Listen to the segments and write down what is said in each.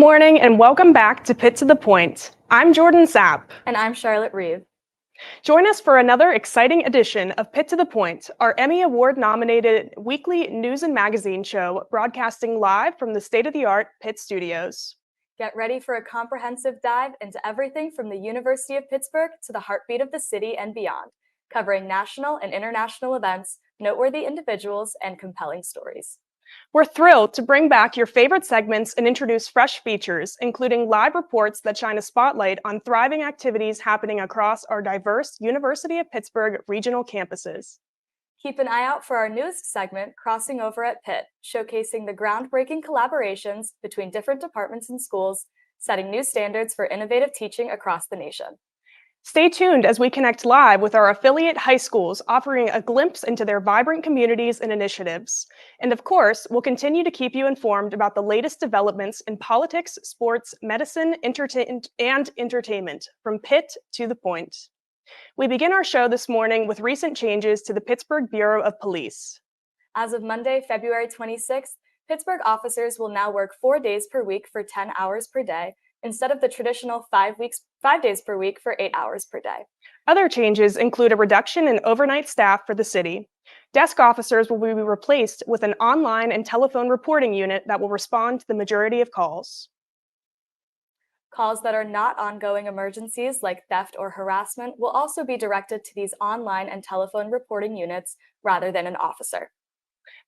morning and welcome back to Pitt to the Point. I'm Jordan Sapp. And I'm Charlotte Reeve. Join us for another exciting edition of Pitt to the Point, our Emmy Award-nominated weekly news and magazine show broadcasting live from the state-of-the-art Pitt studios. Get ready for a comprehensive dive into everything from the University of Pittsburgh to the heartbeat of the city and beyond, covering national and international events, noteworthy individuals, and compelling stories. We're thrilled to bring back your favorite segments and introduce fresh features, including live reports that shine a spotlight on thriving activities happening across our diverse University of Pittsburgh regional campuses. Keep an eye out for our newest segment, Crossing Over at Pitt, showcasing the groundbreaking collaborations between different departments and schools, setting new standards for innovative teaching across the nation. Stay tuned as we connect live with our affiliate high schools, offering a glimpse into their vibrant communities and initiatives. And of course, we'll continue to keep you informed about the latest developments in politics, sports, medicine, and entertainment, from Pitt to the Point. We begin our show this morning with recent changes to the Pittsburgh Bureau of Police. As of Monday, February 26th, Pittsburgh officers will now work 4 days per week for 10 hours per day, instead of the traditional 5 days per week for 8 hours per day. Other changes include a reduction in overnight staff for the city. Desk officers will be replaced with an online and telephone reporting unit that will respond to the majority of calls. Calls that are not ongoing emergencies like theft or harassment will also be directed to these online and telephone reporting units rather than an officer.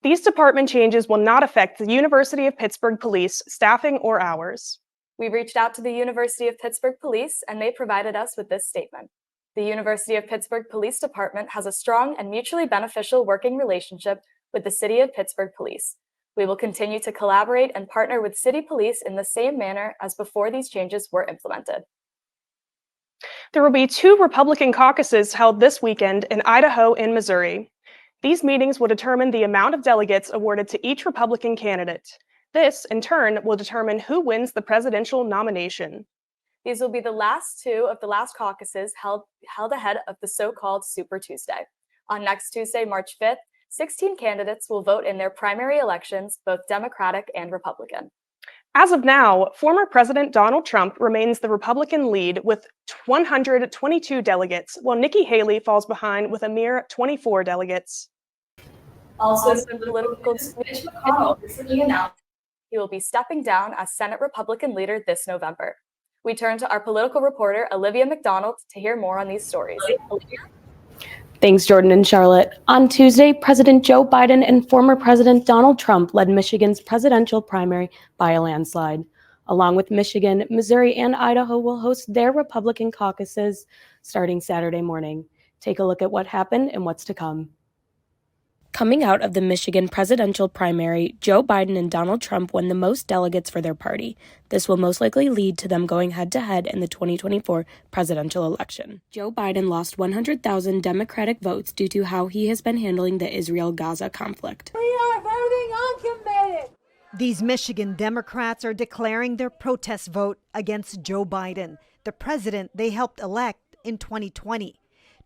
These department changes will not affect the University of Pittsburgh Police staffing or hours. We reached out to the University of Pittsburgh Police, and they provided us with this statement. The University of Pittsburgh Police Department has a strong and mutually beneficial working relationship with the City of Pittsburgh Police. We will continue to collaborate and partner with City Police in the same manner as before these changes were implemented. There will be 2 Republican caucuses held this weekend in Idaho and Missouri. These meetings will determine the amount of delegates awarded to each Republican candidate. This, in turn, will determine who wins the presidential nomination. These will be the last 2 of the last caucuses held ahead of the so-called Super Tuesday. On next Tuesday, March 5th, 16 candidates will vote in their primary elections, both Democratic and Republican. As of now, former President Donald Trump remains the Republican lead with 122 delegates, while Nikki Haley falls behind with a mere 24 delegates. Also, political Mitch McConnell recently announced he will be stepping down as Senate Republican leader this November. We turn to our political reporter, Olivia McDonald, to hear more on these stories. Olivia? Thanks, Jordan and Charlotte. On Tuesday, President Joe Biden and former President Donald Trump led Michigan's presidential primary by a landslide. Along with Michigan, Missouri, and Idaho will host their Republican caucuses starting Saturday morning. Take a look at what happened and what's to come. Coming out of the Michigan presidential primary, Joe Biden and Donald Trump won the most delegates for their party. This will most likely lead to them going head-to-head in the 2024 presidential election. Joe Biden lost 100,000 Democratic votes due to how he has been handling the Israel-Gaza conflict. We are voting uncommitted. These Michigan Democrats are declaring their protest vote against Joe Biden, the president they helped elect in 2020.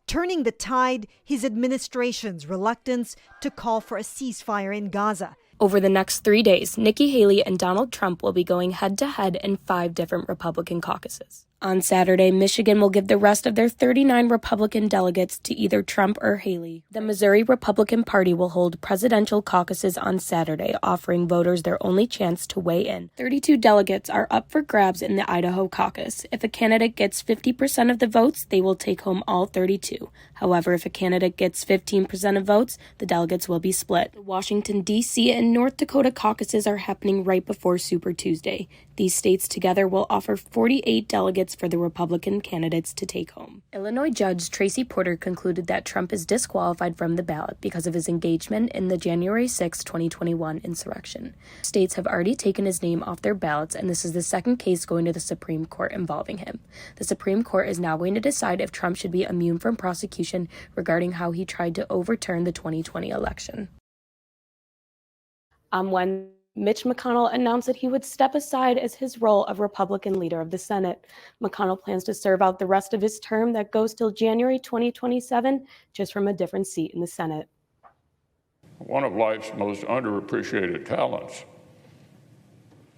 Turning the tide, his administration's reluctance to call for a ceasefire in Gaza. Over the next 3 days, Nikki Haley and Donald Trump will be going head-to-head in 5 different Republican caucuses. On Saturday, Michigan will give the rest of their 39 Republican delegates to either Trump or Haley. The Missouri Republican Party will hold presidential caucuses on Saturday, offering voters their only chance to weigh in. 32 delegates are up for grabs in the Idaho caucus. If a candidate gets 50% of the votes, they will take home all 32. However, if a candidate gets 15% of votes, the delegates will be split. The Washington, D.C. and North Dakota caucuses are happening right before Super Tuesday. These states together will offer 48 delegates for the Republican candidates to take home. Illinois Judge Tracy Porter concluded that Trump is disqualified from the ballot because of his engagement in the January 6, 2021 insurrection. States have already taken his name off their ballots, and this is the second case going to the Supreme Court involving him. The Supreme Court is now going to decide if Trump should be immune from prosecution regarding how he tried to overturn the 2020 election. On Wednesday, Mitch McConnell announced that he would step aside as his role of Republican leader of the Senate. McConnell plans to serve out the rest of his term that goes till January 2027, just from a different seat in the Senate. One of life's most underappreciated talents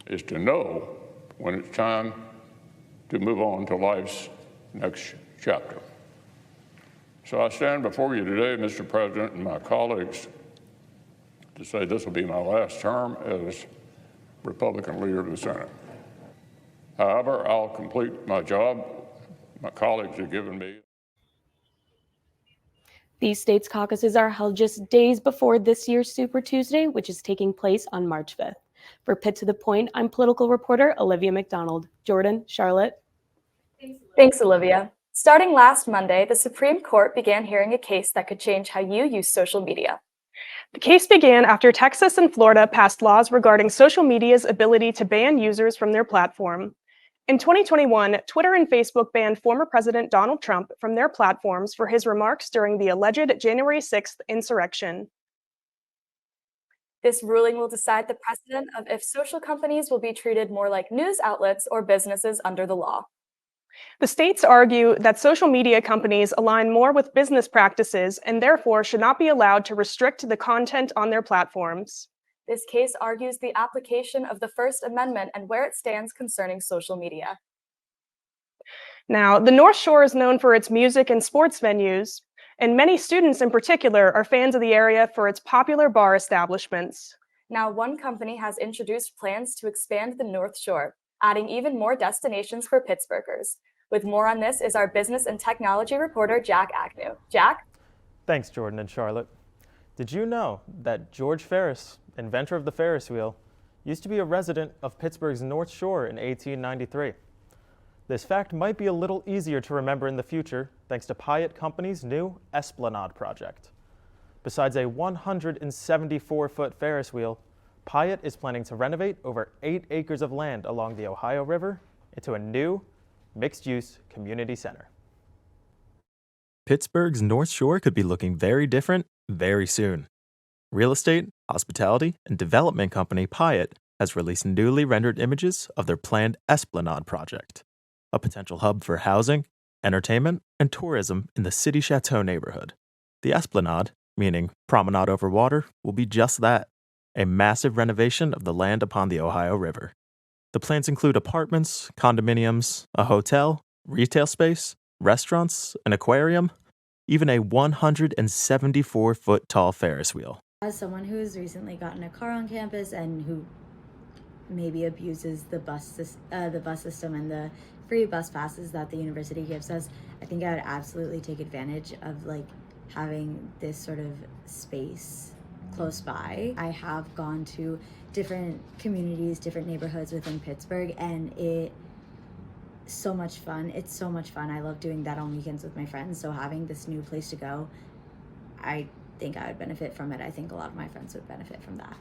is to know when it's time to move on to life's next chapter. So I stand before you today, Mr. President, and my colleagues, to say this will be my last term as Republican leader of the Senate. However, I'll complete my job my colleagues have given me. These states' caucuses are held just days before this year's Super Tuesday, which is taking place on March 5th. For Pitt to the Point, I'm political reporter Olivia McDonald. Jordan, Charlotte. Thanks, Olivia. Starting last Monday, the Supreme Court began hearing a case that could change how you use social media. The case began after Texas and Florida passed laws regarding social media's ability to ban users from their platform. In 2021, Twitter and Facebook banned former President Donald Trump from their platforms for his remarks during the alleged January 6th insurrection. This ruling will decide the precedent of if social companies will be treated more like news outlets or businesses under the law. The states argue that social media companies align more with business practices and therefore should not be allowed to restrict the content on their platforms. This case argues the application of the First Amendment and where it stands concerning social media. Now, the North Shore is known for its music and sports venues, and many students in particular are fans of the area for its popular bar establishments. Now, one company has introduced plans to expand the North Shore, adding even more destinations for Pittsburghers. With more on this is our business and technology reporter, Jack Agnew. Jack? Thanks, Jordan and Charlotte. Did you know that George Ferris, inventor of the Ferris wheel, used to be a resident of Pittsburgh's North Shore in 1893? This fact might be a little easier to remember in the future thanks to Pitt Company's new Esplanade project. Besides a 174-foot Ferris wheel, Pitt is planning to renovate over 8 acres of land along the Ohio River into a new, mixed-use community center. Pittsburgh's North Shore could be looking very different very soon. Real estate, hospitality, and development company Pitt has released newly rendered images of their planned Esplanade project, a potential hub for housing, entertainment, and tourism in the City Chateau neighborhood. The Esplanade, meaning promenade over water, will be just that, a massive renovation of the land upon the Ohio River. The plans include apartments, condominiums, a hotel, retail space, restaurants, an aquarium, even a 174-foot tall Ferris wheel. As someone who has recently gotten a car on campus and who maybe abuses the bus system and the free bus passes that the university gives us, I think I would absolutely take advantage of having this sort of space close by. I have gone to different communities, different neighborhoods within Pittsburgh, and it's so much fun. It's so much fun. I love doing that on weekends with my friends. So having this new place to go, I think I would benefit from it. I think a lot of my friends would benefit from that.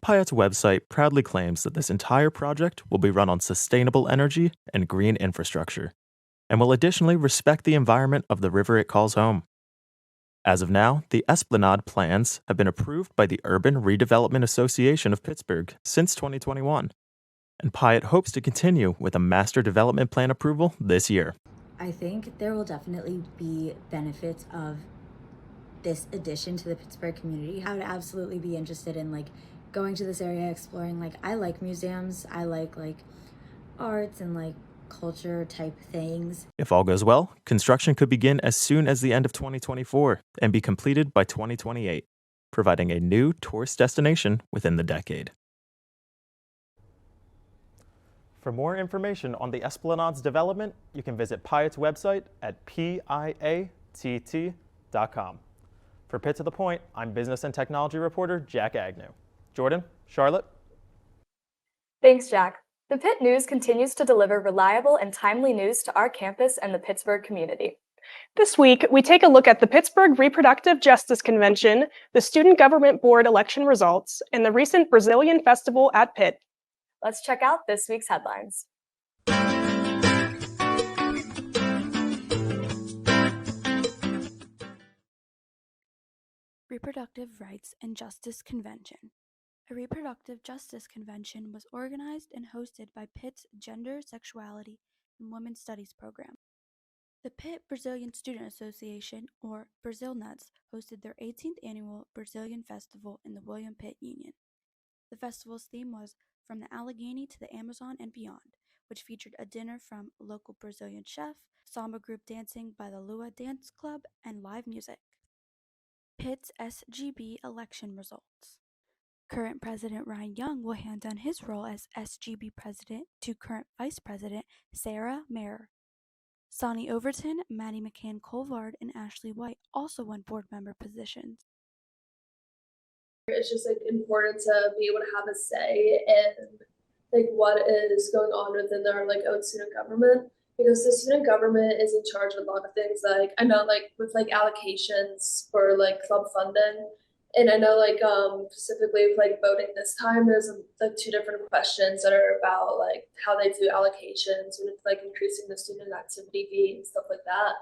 Pitt's website proudly claims that this entire project will be run on sustainable energy and green infrastructure, and will additionally respect the environment of the river it calls home. As of now, the Esplanade plans have been approved by the Urban Redevelopment Association of Pittsburgh since 2021, and Pitt hopes to continue with a master development plan approval this year. I think there will definitely be benefits of this addition to the Pittsburgh community. I would absolutely be interested in going to this area, exploring. I like museums, I like arts and culture type things. If all goes well, construction could begin as soon as the end of 2024 and be completed by 2028, providing a new tourist destination within the decade. For more information on the Esplanade's development, you can visit Pitt's website at piatt.com. For Pitt to the Point, I'm business and technology reporter Jack Agnew. Jordan, Charlotte? Thanks, Jack. The Pitt News continues to deliver reliable and timely news to our campus and the Pittsburgh community. This week, we take a look at the Pittsburgh Reproductive Justice Convention, the Student Government Board election results, and the recent Brazilian Festival at Pitt. Let's check out this week's headlines. Reproductive Rights and Justice Convention. A reproductive justice convention was organized and hosted by Pitt's Gender, Sexuality, and Women's Studies program. The Pitt Brazilian Student Association, or BrazilNuts, hosted their 18th annual Brazilian Festival in the William Pitt Union. The festival's theme was from the Allegheny to the Amazon and beyond, which featured a dinner from a local Brazilian chef, samba group dancing by the Lua Dance Club, and live music. Pitt's SGB election results. Current President Ryan Young will hand down his role as SGB President to current Vice President Sarah Mayer. Sonny Overton, Maddie McCann Colvard, and Ashley White also won board member positions. It's just important to be able to have a say in what is going on within their own student government, because the student government is in charge of a lot of things. I know with allocations for club funding. And I know, specifically with voting this time, there's two different questions that are about how they do allocations and increasing the student activity fee and stuff like that.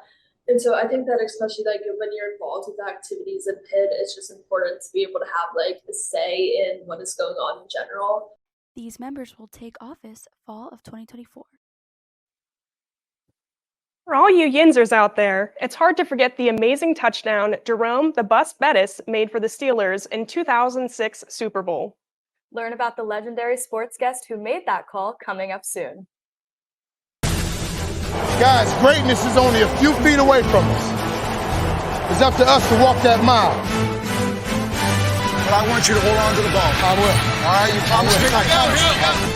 And so I think that especially when you're involved with the activities in Pitt, it's just important to be able to have a say in what is going on in general. These members will take office fall of 2024. For all you Yinzers out there, it's hard to forget the amazing touchdown Jerome the Bus Bettis made for the Steelers in 2006 Super Bowl. Learn about the legendary sports guest who made that call coming up soon. Guys, greatness is only a few feet away from us. It's up to us to walk that mile. But I want you to hold on to the ball. I will. All right, you promise me?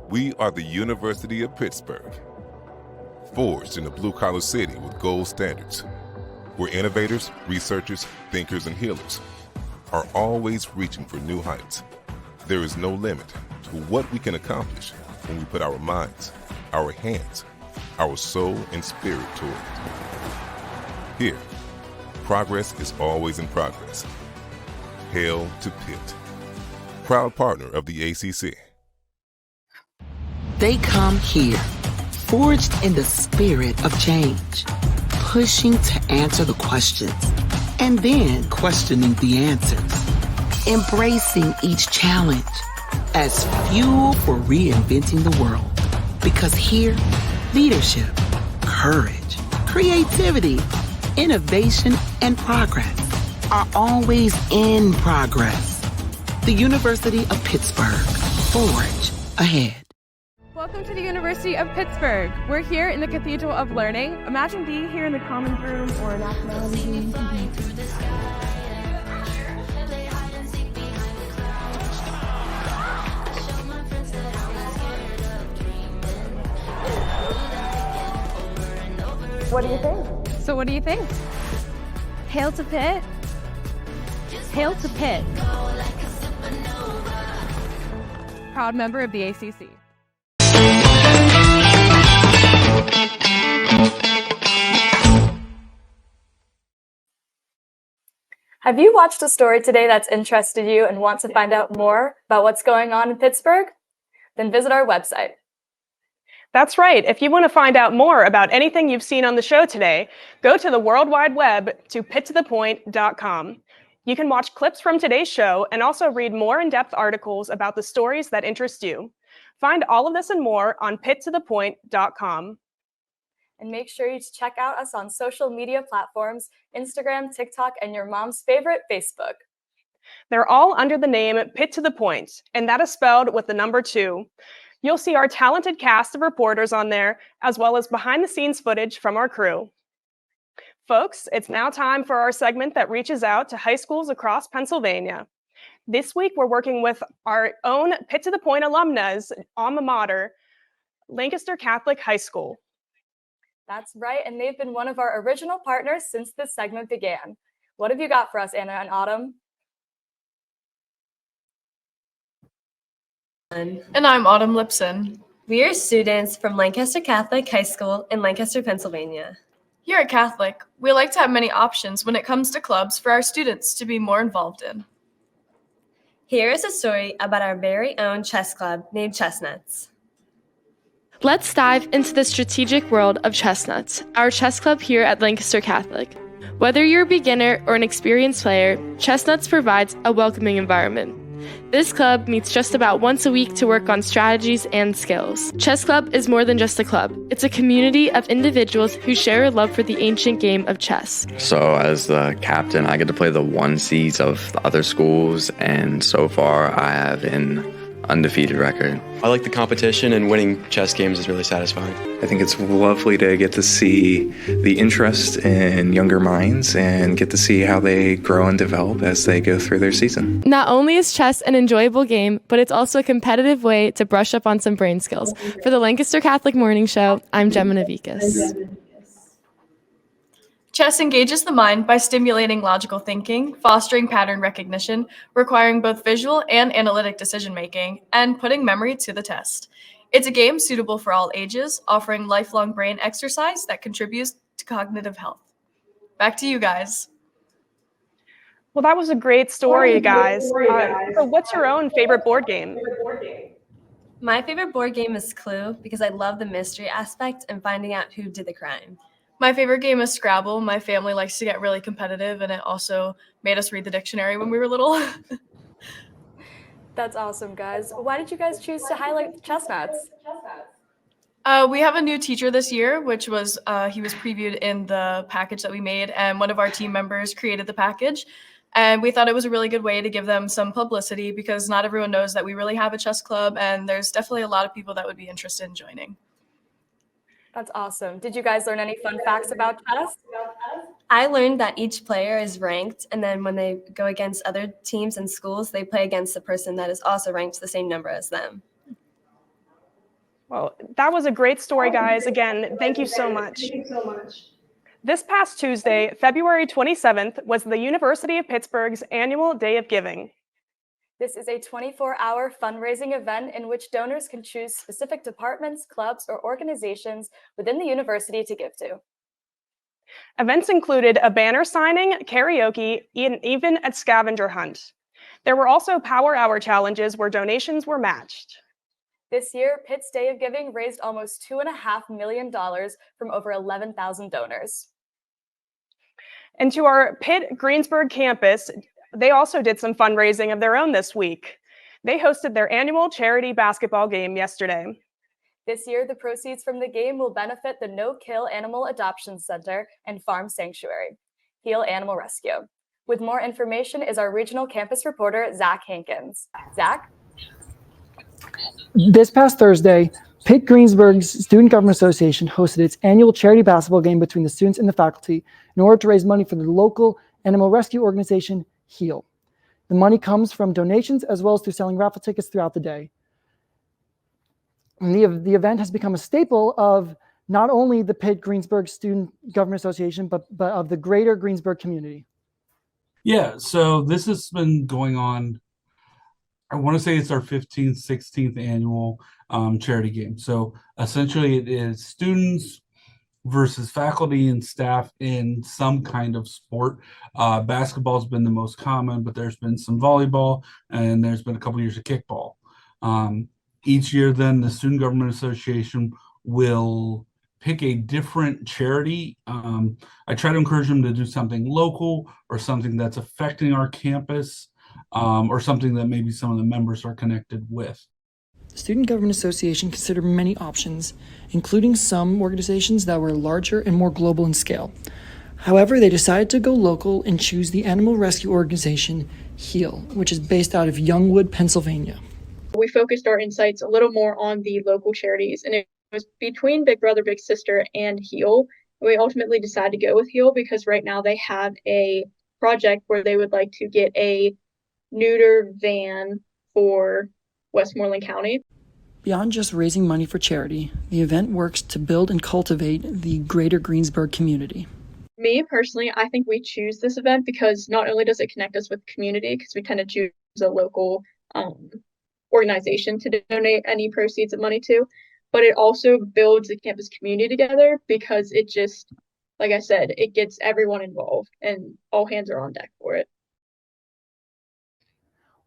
We are the University of Pittsburgh, forged in a blue-collar city with gold standards, where innovators, researchers, thinkers, and healers are always reaching for new heights. There is no limit to what we can accomplish when we put our minds, our hands, our soul, and spirit toward it. Here, progress is always in progress. Hail to Pitt, proud partner of the ACC. They come here, forged in the spirit of change, pushing to answer the questions, and then questioning the answers, embracing each challenge as fuel for reinventing the world. Because here, leadership, courage, creativity, innovation, and progress are always in progress. The University of Pittsburgh, forge ahead. Welcome to the University of Pittsburgh. We're here in the Cathedral of Learning. Imagine being here in the Commons Room or Nationality Room. What do you think? So what do you think? Hail to Pitt. Hail to Pitt. Proud member of the ACC. Have you watched a story today that's interested you and want to find out more about what's going on in Pittsburgh? Then visit our website. That's right. If you want to find out more about anything you've seen on the show today, go to the World Wide Web to pittothepoint.com. You can watch clips from today's show and also read more in-depth articles about the stories that interest you. Find all of this and more on pittothepoint.com. And make sure you check out us on social media platforms, Instagram, TikTok, and your mom's favorite, Facebook. They're all under the name Pitt to the Point, and that is spelled with the number 2. You'll see our talented cast of reporters on there, as well as behind-the-scenes footage from our crew. Folks, it's now time for our segment that reaches out to high schools across Pennsylvania. This week, we're working with our own Pitt to the Point alumna's alma mater, Lancaster Catholic High School. That's right, and they've been one of our original partners since this segment began. What have you got for us, Anna and Autumn? And I'm Autumn Lipson. We are students from Lancaster Catholic High School in Lancaster, Pennsylvania. Here at Catholic, we like to have many options when it comes to clubs for our students to be more involved in. Here is a story about our very own chess club named Chestnuts. Let's dive into the strategic world of Chestnuts, our chess club here at Lancaster Catholic. Whether you're a beginner or an experienced player, Chestnuts provides a welcoming environment. This club meets just about once a week to work on strategies and skills. Chess Club is more than just a club. It's a community of individuals who share a love for the ancient game of chess. So as the captain, I get to play the 1Cs of the other schools, and so far I have an undefeated record. I like the competition, and winning chess games is really satisfying. I think it's lovely to get to see the interest in younger minds and get to see how they grow and develop as they go through their season. Not only is chess an enjoyable game, but it's also a competitive way to brush up on some brain skills. For the Lancaster Catholic Morning Show, I'm Gemma Navikas. Chess engages the mind by stimulating logical thinking, fostering pattern recognition, requiring both visual and analytic decision-making, and putting memory to the test. It's a game suitable for all ages, offering lifelong brain exercise that contributes to cognitive health. Back to you guys. Well, that was a great story, guys. So what's your own favorite board game? My favorite board game is Clue because I love the mystery aspect and finding out who did the crime. My favorite game is Scrabble. My family likes to get really competitive, and it also made us read the dictionary when we were little. That's awesome, guys. Why did you guys choose to highlight chestnuts? We have a new teacher this year, which was he was previewed in the package that we made, and one of our team members created the package. And we thought it was a really good way to give them some publicity because not everyone knows that we really have a chess club, and there's definitely a lot of people that would be interested in joining. That's awesome. Did you guys learn any fun facts about chess? I learned that each player is ranked, and then when they go against other teams and schools, they play against the person that is also ranked the same number as them. Well, that was a great story, guys. Again, thank you so much. This past Tuesday, February 27th, was the University of Pittsburgh's annual Day of Giving. This is a 24-hour fundraising event in which donors can choose specific departments, clubs, or organizations within the university to give to. Events included a banner signing, karaoke, and even a scavenger hunt. There were also Power Hour challenges where donations were matched. This year, Pitt's Day of Giving raised almost $2.5 million from over 11,000 donors. And to our Pitt Greensburg campus, they also did some fundraising of their own this week. They hosted their annual charity basketball game yesterday. This year, the proceeds from the game will benefit the No Kill Animal Adoption Center and Farm Sanctuary, Heal Animal Rescue. With more information is our regional campus reporter, Zach Hankins. Zach? This past Thursday, Pitt Greensburg's Student Government Association hosted its annual charity basketball game between the students and the faculty in order to raise money for the local animal rescue organization, Heal. The money comes from donations as well as through selling raffle tickets throughout the day. And the event has become a staple of not only the Pitt Greensburg Student Government Association, but of the greater Greensburg community. Yeah, so this has been going on, I want to say it's our 15th, 16th annual charity game. So essentially it is students versus faculty and staff in some kind of sport. Basketball's been the most common, but there's been some volleyball, and there's been a couple years of kickball. Each year then the Student Government Association will pick a different charity. I try to encourage them to do something local or something that's affecting our campus, or something that maybe some of the members are connected with. The Student Government Association considered many options, including some organizations that were larger and more global in scale. However, they decided to go local and choose the animal rescue organization HEAL, which is based out of Youngwood, Pennsylvania. We focused our insights a little more on the local charities, and it was between Big Brother, Big Sister, and HEAL. We ultimately decided to go with HEAL because right now they have a project where they would like to get a neuter van for Westmoreland County. Beyond just raising money for charity, the event works to build and cultivate the greater Greensburg community. Me personally, I think we choose this event because not only does it connect us with community, because we tend to choose a local organization to donate any proceeds of money to, but it also builds the campus community together because it just, like I said, it gets everyone involved and all hands are on deck for it.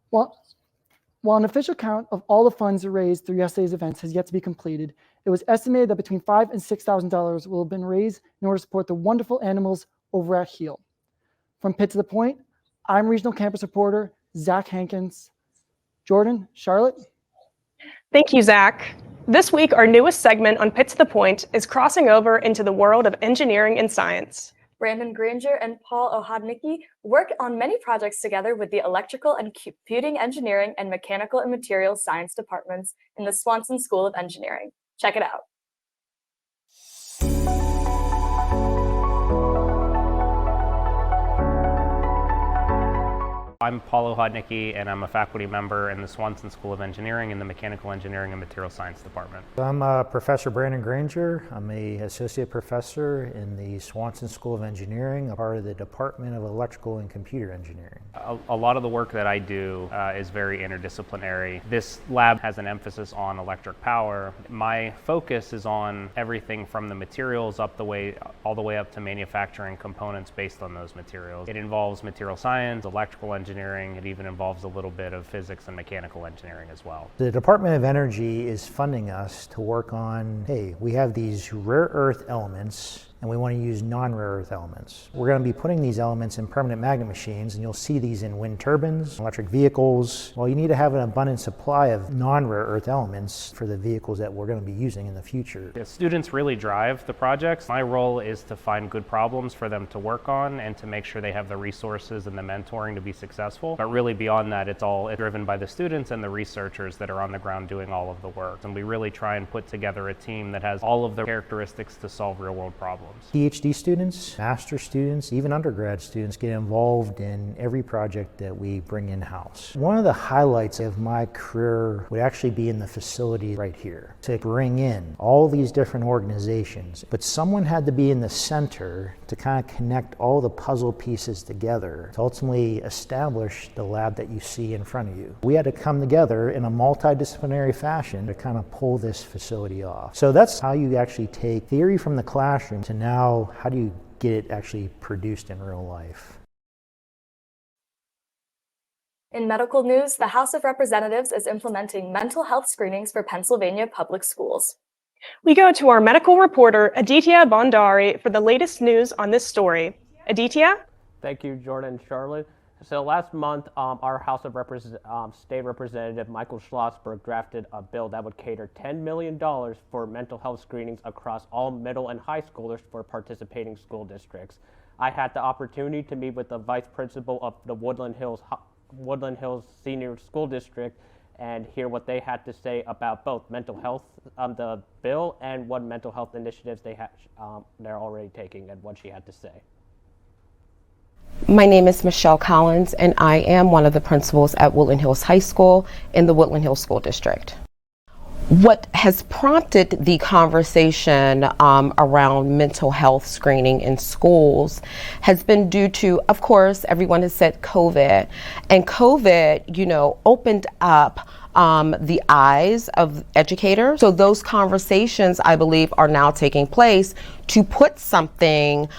While an official count of all the funds raised through yesterday's events has yet to be completed, it was estimated that between $5,000 and $6,000 will have been raised in order to support the wonderful animals over at HEAL. From Pitt to the Point, I'm regional campus reporter Zach Hankins. Jordan, Charlotte? Thank you, Zach. This week, our newest segment on Pitt to the Point is crossing over into the world of engineering and science. Brandon Granger and Paul Ohodnicki work on many projects together with the Electrical and Computing Engineering and Mechanical and Materials Science departments in the Swanson School of Engineering. Check it out. I'm Paul Ohodnicki, and I'm a faculty member in the Swanson School of Engineering in the Mechanical Engineering and Materials Science Department. I'm Professor Brandon Granger. I'm an associate professor in the Swanson School of Engineering, a part of the Department of Electrical and Computer Engineering. A lot of the work that I do is very interdisciplinary. This lab has an emphasis on electric power. My focus is on everything from the materials all the way up to manufacturing components based on those materials. It involves material science, electrical engineering. It even involves a little bit of physics and mechanical engineering as well. The Department of Energy is funding us to work on, hey, we have these rare earth elements and we want to use non-rare earth elements. We're going to be putting these elements in permanent magnet machines, and you'll see these in wind turbines, electric vehicles. Well, you need to have an abundant supply of non-rare earth elements for the vehicles that we're going to be using in the future. The students really drive the projects. My role is to find good problems for them to work on and to make sure they have the resources and the mentoring to be successful. But really beyond that, it's driven by the students and the researchers that are on the ground doing all of the work. And we really try and put together a team that has all of the characteristics to solve real-world problems. PhD students, master students, even undergrad students get involved in every project that we bring in-house. One of the highlights of my career would actually be in the facility right here, to bring in all these different organizations, but someone had to be in the center to kind of connect all the puzzle pieces together to ultimately establish the lab that you see in front of you. We had to come together in a multidisciplinary fashion to kind of pull this facility off. So that's how you actually take theory from the classroom to now, how do you get it actually produced in real life? In medical news, the House of Representatives is implementing mental health screenings for Pennsylvania public schools. We go to our medical reporter, Aditya Bhandari, for the latest news on this story. Aditya? Thank you, Jordan and Charlotte. So last month, our House of State Representative Michael Schlossberg drafted a bill that would cater $10 million for mental health screenings across all middle and high schoolers for participating school districts. I had the opportunity to meet with the vice principal of the Woodland Hills Senior School District and hear what they had to say about both mental health, the bill, and what mental health initiatives they're already taking, and what she had to say. My name is Michelle Collins, and I am one of the principals at Woodland Hills High School in the Woodland Hills School District. What has prompted the conversation around mental health screening in schools has been due to, of course, everyone has said COVID, and COVID, opened up the eyes of educators. So those conversations, I believe, are now taking place to put something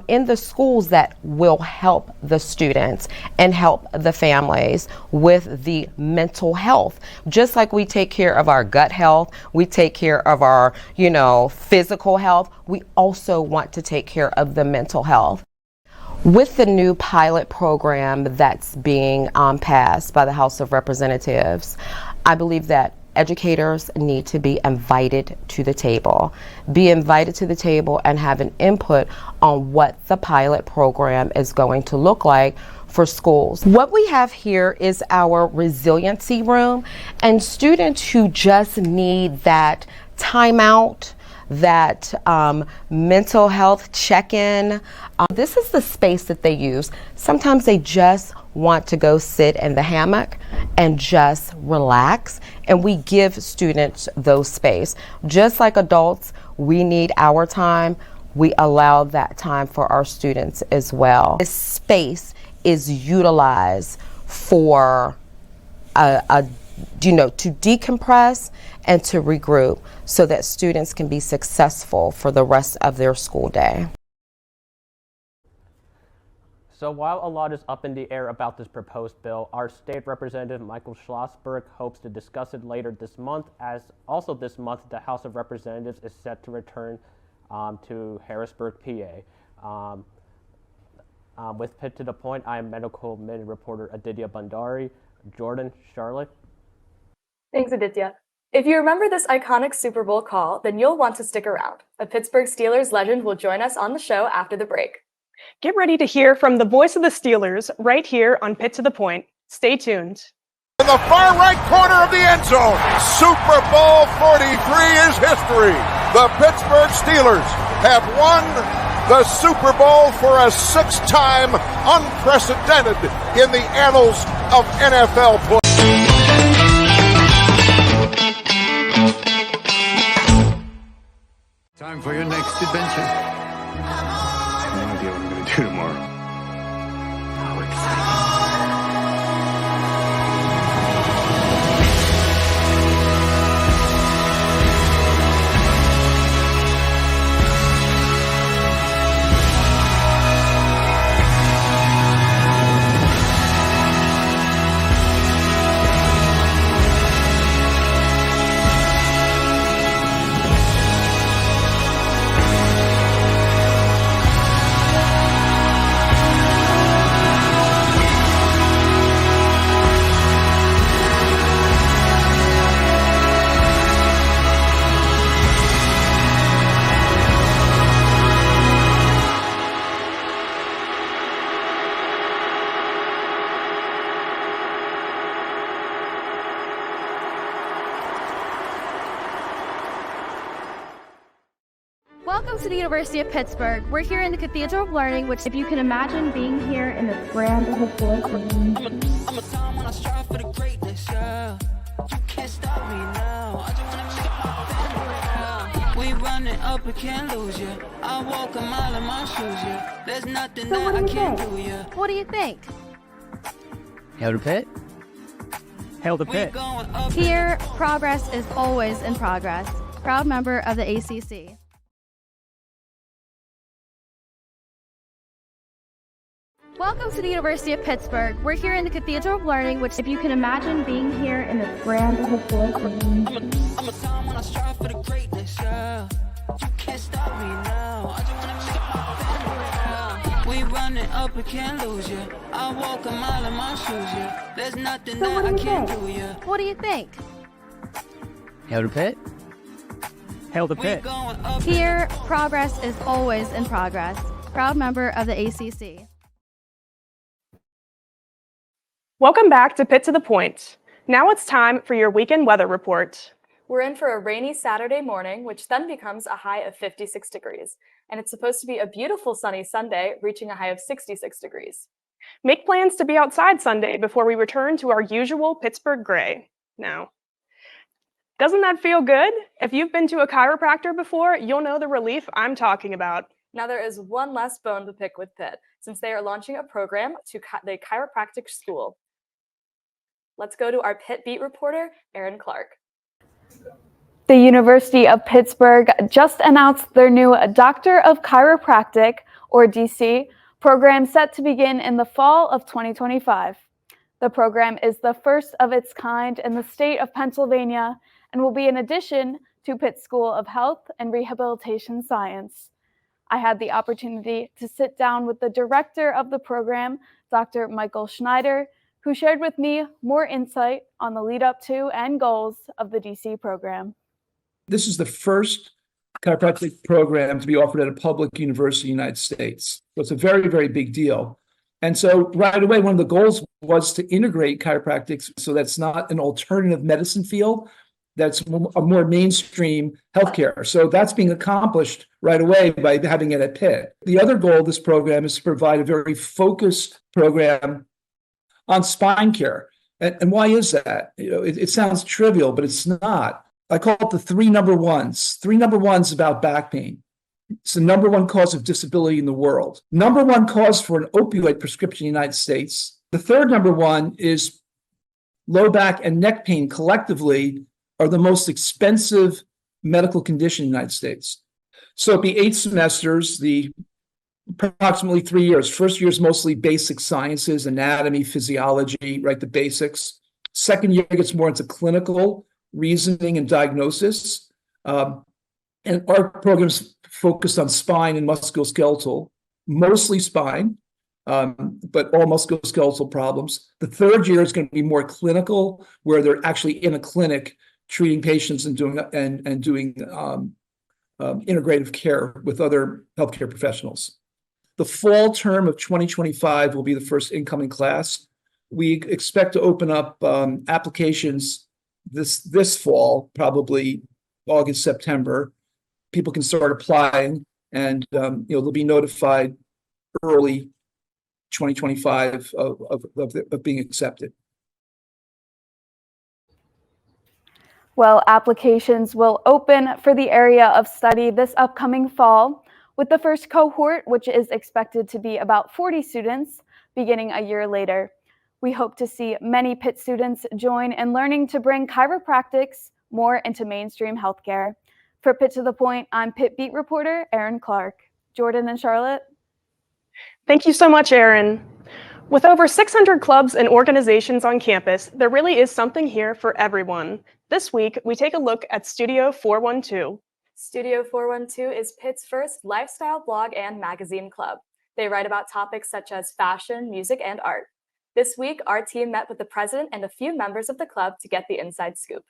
in the schools that will help the students and help the families with the mental health. Just like we take care of our gut health, we take care of our, physical health, we also want to take care of the mental health. With the new pilot program that's being passed by the House of Representatives, I believe that educators need to be invited to the table. Be invited to the table and have an input on what the pilot program is going to look like for schools. What we have here is our resiliency room, and students who just need that timeout, that mental health check-in. This is the space that they use. Sometimes they just want to go sit in the hammock and just relax, and we give students those space. Just like adults, we need our time. We allow that time for our students as well. This space is utilized for to decompress and to regroup so that students can be successful for the rest of their school day. So while a lot is up in the air about this proposed bill, our state representative Michael Schlossberg hopes to discuss it later this month, as also this month the House of Representatives is set to return to Harrisburg, PA. With Pitt to the Point, I am medical minute reporter Aditya Bhandari. Jordan, Charlotte. Thanks, Aditya. If you remember this iconic Super Bowl call, then you'll want to stick around. A Pittsburgh Steelers legend will join us on the show after the break. Get ready to hear from the voice of the Steelers right here on Pitt to the Point. Stay tuned. In the far right corner of the end zone, Super Bowl 43 is history. The Pittsburgh Steelers have won the Super Bowl for a sixth time, unprecedented in the annals of NFL play. Time for your next adventure. I have no idea what I'm going to do tomorrow. How exciting. Welcome to the University of Pittsburgh. We're here in the Cathedral of Learning, which, if you can imagine being here in this grand historic building. I'm a time when I strive for the greatness, yeah. You can't stop me now. I just wanna we running up, we can't lose you. I walk a mile in my shoes, yeah. There's nothing that I can't do, yeah. What do you think? Hail to Pitt. Hail to Pitt. Here, progress is always in progress. Proud member of the ACC. Welcome to the University of Pittsburgh. We're here in the Cathedral of Learning, which, if you can imagine being here in this grand historic building. I'm a time when I strive for the greatness, yeah. You can't stop me now. I just wanna we running up, we can't lose you. I walk a mile in my shoes, yeah. There's nothing that I can't do, yeah. What do you think? Hail to Pitt. Hail to Pitt. Here, progress is always in progress. Proud member of the ACC. Welcome back to Pitt to the Point. Now it's time for your weekend weather report. We're in for a rainy Saturday morning, which then becomes a high of 56 degrees. And it's supposed to be a beautiful sunny Sunday, reaching a high of 66 degrees. Make plans to be outside Sunday before we return to our usual Pittsburgh gray. Now, doesn't that feel good? If you've been to a chiropractor before, you'll know the relief I'm talking about. Now there is one less bone to pick with Pitt, since they are launching a program to the chiropractic school. Let's go to our Pitt beat reporter, Erin Clark. The University of Pittsburgh just announced their new Doctor of Chiropractic, or DC, program set to begin in the fall of 2025. The program is the first of its kind in the state of Pennsylvania and will be an addition to Pitt School of Health and Rehabilitation Science. I had the opportunity to sit down with the director of the program, Dr. Michael Schneider, who shared with me more insight on the lead up to and goals of the DC program. This is the first chiropractic program to be offered at a public university in the United States. So it's a very, very big deal. And so right away, one of the goals was to integrate chiropractic so that's not an alternative medicine field, that's a more mainstream healthcare. So that's being accomplished right away by having it at Pitt. The other goal of this program is to provide a very focused program on spine care. And why is that? You know, it sounds trivial, but it's not. I call it the three number ones. Three number ones about back pain. It's the number one cause of disability in the world. Number one cause for an opioid prescription in the United States. The third number one is low back and neck pain collectively are the most expensive medical condition in the United States. So it'd be 8 semesters, approximately 3 years. First year is mostly basic sciences, anatomy, physiology, right, the basics. Second year gets more into clinical reasoning and diagnosis. And our program's focused on spine and musculoskeletal, mostly spine. but all musculoskeletal problems. The third year is going to be more clinical, where they're actually in a clinic treating patients and doing integrative care with other healthcare professionals. The fall term of 2025 will be the first incoming class. We expect to open up applications this fall, probably August, September. People can start applying, and they'll be notified early 2025 of being accepted. Well, applications will open for the area of study this upcoming fall, with the first cohort, which is expected to be about 40 students, beginning a year later. We hope to see many Pitt students join in learning to bring chiropractics more into mainstream healthcare. For Pitt to the Point, I'm Pitt Beat reporter Erin Clark. Jordan and Charlotte. Thank you so much, Erin. With over 600 clubs and organizations on campus, there really is something here for everyone. This week, we take a look at Studio 412. Studio 412 is Pitt's first lifestyle blog and magazine club. They write about topics such as fashion, music, and art. This week, our team met with the president and a few members of the club to get the inside scoop.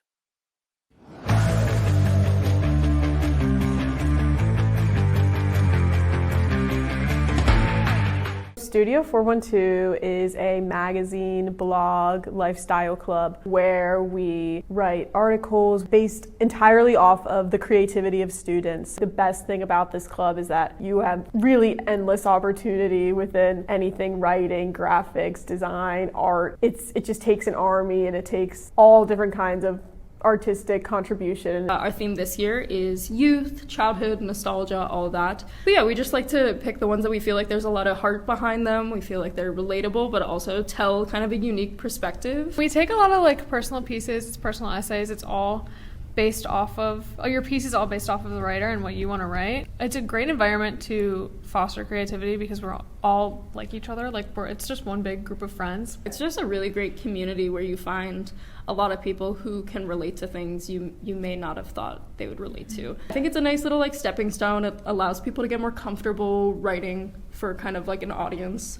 Studio 412 is a magazine, blog, lifestyle club where we write articles based entirely off of the creativity of students. The best thing about this club is that you have really endless opportunity within anything: writing, graphics, design, art. It just takes an army, and it takes all different kinds of artistic contribution. Our theme this year is youth, childhood, nostalgia, all that. But yeah, we just like to pick the ones that we feel like there's a lot of heart behind them. We feel like they're relatable, but also tell kind of a unique perspective. We take a lot of like personal pieces, it's personal essays, it's all based off of, your piece is all based off of the writer and what you want to write. It's a great environment to foster creativity because we're all like each other, it's just one big group of friends. It's just a really great community where you find a lot of people who can relate to things you may not have thought they would relate to. I think it's a nice little stepping stone. It allows people to get more comfortable writing for kind of an audience.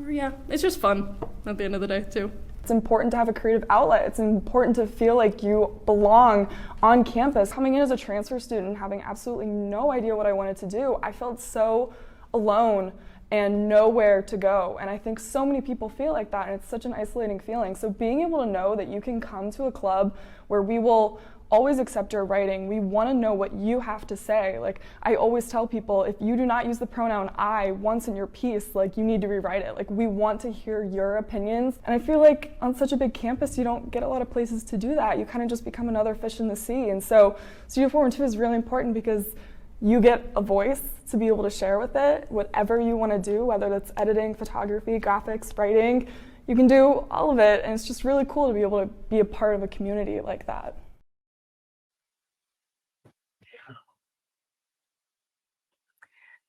Yeah, it's just fun at the end of the day too. It's important to have a creative outlet. It's important to feel like you belong on campus. Coming in as a transfer student, having absolutely no idea what I wanted to do, I felt so alone and nowhere to go. And I think so many people feel like that, and it's such an isolating feeling. So being able to know that you can come to a club where we will always accept your writing, we want to know what you have to say. I always tell people, if you do not use the pronoun I once in your piece, you need to rewrite it. We want to hear your opinions. And I feel like on such a big campus, you don't get a lot of places to do that. You kind of just become another fish in the sea. And so Studio 412 is really important because you get a voice to be able to share with it whatever you want to do, whether that's editing, photography, graphics, writing. You can do all of it, and it's just really cool to be able to be a part of a community like that.